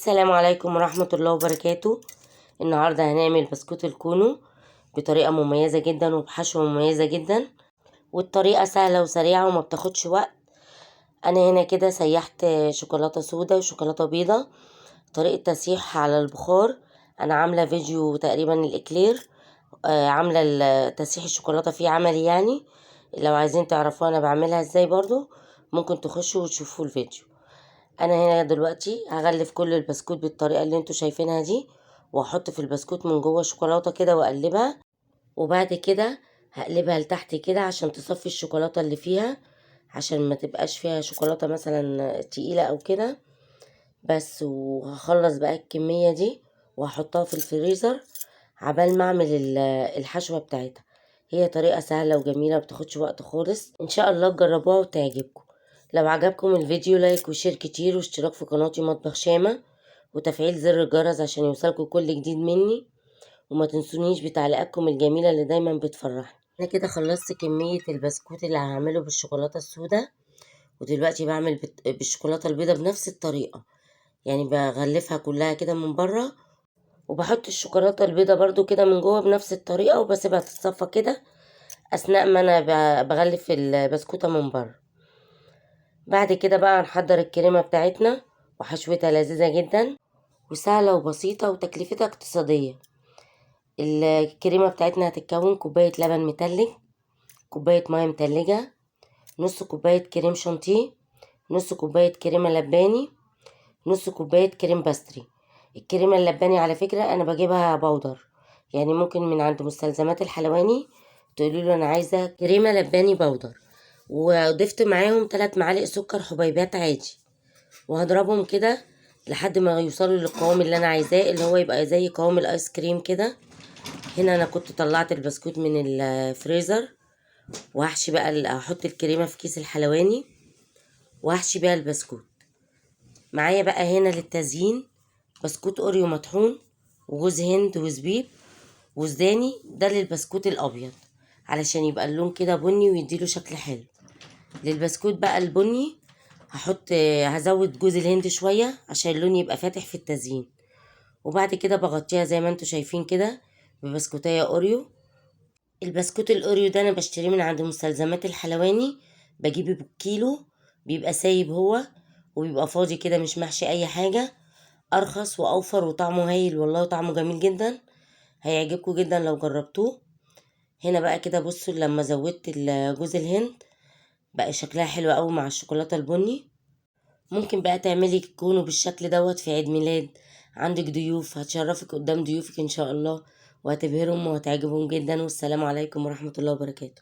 السلام عليكم ورحمة الله وبركاته. النهاردة هنعمل بسكوت الكونو بطريقة مميزة جدا وبحشوة مميزة جدا، والطريقة سهلة وسريعة وما بتاخدش وقت. انا هنا كده سيحت شوكولاتة سودا وشوكولاتة بيضة. طريقة تسييح على البخار، انا عاملة فيديو تقريبا الاكلير، عاملة تسييح الشوكولاتة فيه عملي يعني. لو عايزين تعرفوا انا بعملها ازاي برضو ممكن تخشوا وتشوفوا الفيديو. انا هنا دلوقتي هغلف كل البسكوت بالطريقه اللي انتوا شايفينها دي، واحط في البسكوت من جوه شوكولاته كده واقلبها، وبعد كده هقلبها لتحت كده عشان تصفي الشوكولاته اللي فيها، عشان ما تبقاش فيها شوكولاته مثلا تقيله او كده بس. وهخلص بقى الكميه دي وهحطها في الفريزر عبال ما اعمل الحشوه بتاعتها. هي طريقه سهله وجميله مبتاخدش وقت خالص، ان شاء الله تجربوها وتعجبكم. لو عجبكم الفيديو لايك وشير كتير واشتراك في قناتي مطبخ شامة، وتفعيل زر الجرس عشان يوصلكم كل جديد مني، وما تنسونيش بتعليقاتكم الجميلة اللي دايما بتفرحني. انا كده خلصت كمية البسكوت اللي هعمله بالشوكولاتة السوداء، ودلوقتي بعمل بالشوكولاتة البيضاء بنفس الطريقة، يعني بغلفها كلها كده من بره، وبحط الشوكولاتة البيضاء برضو كده من جوه بنفس الطريقة، وبسيبها تتصفى كده اثناء ما انا بغلف البسكوتة من بره. بعد كده بقى هنحضر الكريمة بتاعتنا، وحشوتها لذيذة جدا وسهلة وبسيطة وتكلفتها اقتصادية. الكريمة بتاعتنا هتتكون كوباية لبن متلج، كوباية مية متلجة، نص كوباية كريم شانتيه، نص كوباية كريمة لباني، نص كوباية كريم باستري. الكريمة اللباني على فكرة أنا بجيبها بودر، يعني ممكن من عند مستلزمات الحلواني تقولوا له أنا عايزة كريمة لباني بودر. وضفت معاهم 3 معالق سكر حبيبات عادي، وهضربهم كده لحد ما يوصلوا للقوام اللي انا عايزاه، اللي هو يبقى زي قوام الايس كريم كده. هنا انا كنت طلعت البسكوت من الفريزر، وهحشي بقى هحط الكريمه في كيس الحلواني وهحشي بيها البسكوت. معايا بقى هنا للتزيين بسكوت اوريو مطحون، وجوز هند وزبيب وزداني، ده للبسكوت الابيض علشان يبقى اللون كده بني ويديله شكل حلو. للبسكوت بقى البني هزود جوز الهند شوية عشان اللون يبقى فاتح في التزيين، وبعد كده بغطيها زي ما انتوا شايفين كده ببسكوتية اوريو. البسكوت الاوريو ده انا بشتريه من عند مستلزمات الحلواني، بجيبه بالكيلو، بيبقى سايب هو وبيبقى فاضي كده مش محشي اي حاجة، ارخص واوفر وطعمه هايل والله، طعمه جميل جدا، هيعجبكم جدا لو جربتوه. هنا بقى كده بصوا لما زودت جوز الهند بقى شكلها حلو قوي مع الشوكولاتة البني. ممكن بقى تعملي كونه بالشكل دوت في عيد ميلاد، عندك ضيوف هتشرفك قدام ضيوفك ان شاء الله، وهتبهرهم وهتعجبهم جدا. والسلام عليكم ورحمة الله وبركاته.